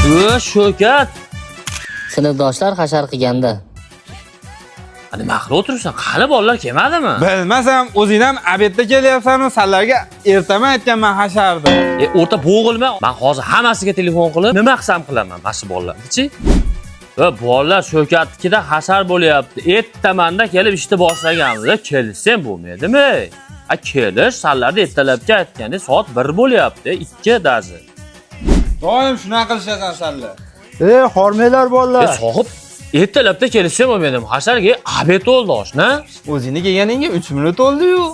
Shokat. Sinfdoshlar hashar qilganda. Nima qilib o'tiribsan? Qani bolalar kelmadimi? Bilmasam, o'zing ham obedda kelyapsan-ku, sanlarga ertaman aytganman hashardi. O'rta bo'g'ilma. Men hozir hammasiga telefon qilib, nima qilsam qilaman, mana shu bolalarni-chi. Bolalar Shokatnikida hashar bo'lyapti. Ertamanda kelib ishni boshlaganmiz. Kelsam bo'lmaydimi? Kelish sanlarda ertalabga aytganda soat 1 bo'lyapti, 2 dazi. Doim shunaqa qilishasan sanlar. Hormaylar bolalar. Sohib ertalabda kelishim bo'lmadim. Hasharga obed oldi oshna. O'zingni kelganingga 3 minut oldi-yu.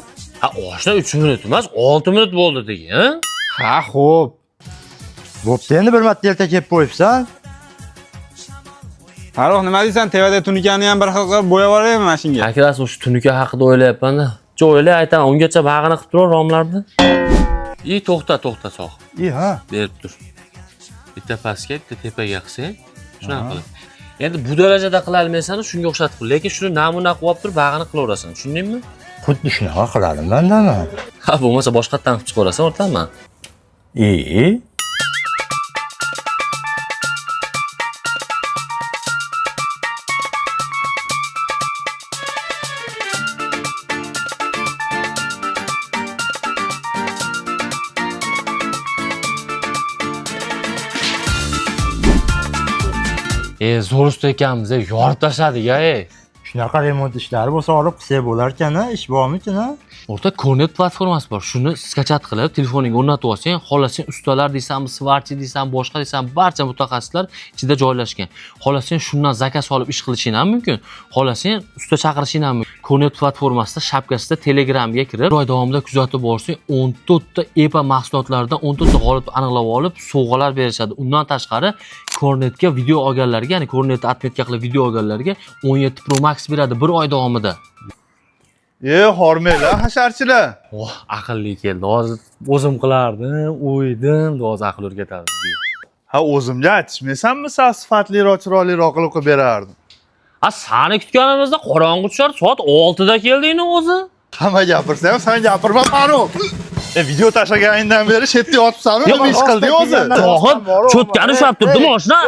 Oshna 3 minut emas, 6 minut bo'ldi degan. Ha, xo'p. Bo'pti, endi bir marta erta kelib qo'yibsan. Farruh, nima deysan? Tevada tunikani ham bir xil qilib bo'yab yuboraymi mashinga? Akras o'sha tunuka haqida o'ylayapman-da. O'ylay aytaman, ungacha bag'ini qilib turar romlarni. To'xta sohib. Ha. Berib tur. Bitta pastga, bitta tepaga qilsang, shunaqa qilib. Endi bu darajada qila olmaysan, shunga o'xshatib qil, lekin shuni namuna qilib turib bag'ini qilaverasan, tushundingmi? Xuddi shunaqa qiladim mendami? Ha, bo'lmasa boshqatdan qilib chiqarasan, o'rtami? Zo'r usta ekanmiz, yorib tashladik-a. Shunaqa remont ishlari bo'lsa olib qilsak bo'lar-ekan-a, ish bormikin-a? O'rta Kornet platformasi bor. Shuni skachat qilib, telefoningga o'rnatib olsang, xohlasang ustalar deysanmi, svarchi deysan, boshqa deysan, barcha mutaxassislar ichida joylashgan. Xohlasang shundan zakaz olib ish qilishing ham mumkin. Xohlasang usta chaqirishing ham mumkin. Kornet platformasida shapkasida Telegramga kirib, bir oy davomida kuzatib borsang, 14 ta EPA mahsulotlaridan 14 ta g'olibni aniqlab olib, sovg'alar berishadi. Undan tashqari Kornetga video olganlarga, ya'ni Kornetni atmetga qilib video olganlarga 17 Pro Max beradi bir oy davomida. Hormaylar, hasharchilar. Aqlli keldi. Hozir o'zim qilardim, o'ydim, hozir aql o'rgatadi bizga. Ha, o'zimga aytishmaysanmi, siz sifatliroq, chiroyliroq qilib berardim. Sani kutganimizda qorong'i tushar, soat 6 da kelding o'zi. Hamma gapirsam, sen gapirma, Farruh. Video tashlaganingdan beri shetda yotibsanmi? Nima ish qilding o'zi? Sohib, cho'tkani ushlab turdim oshna.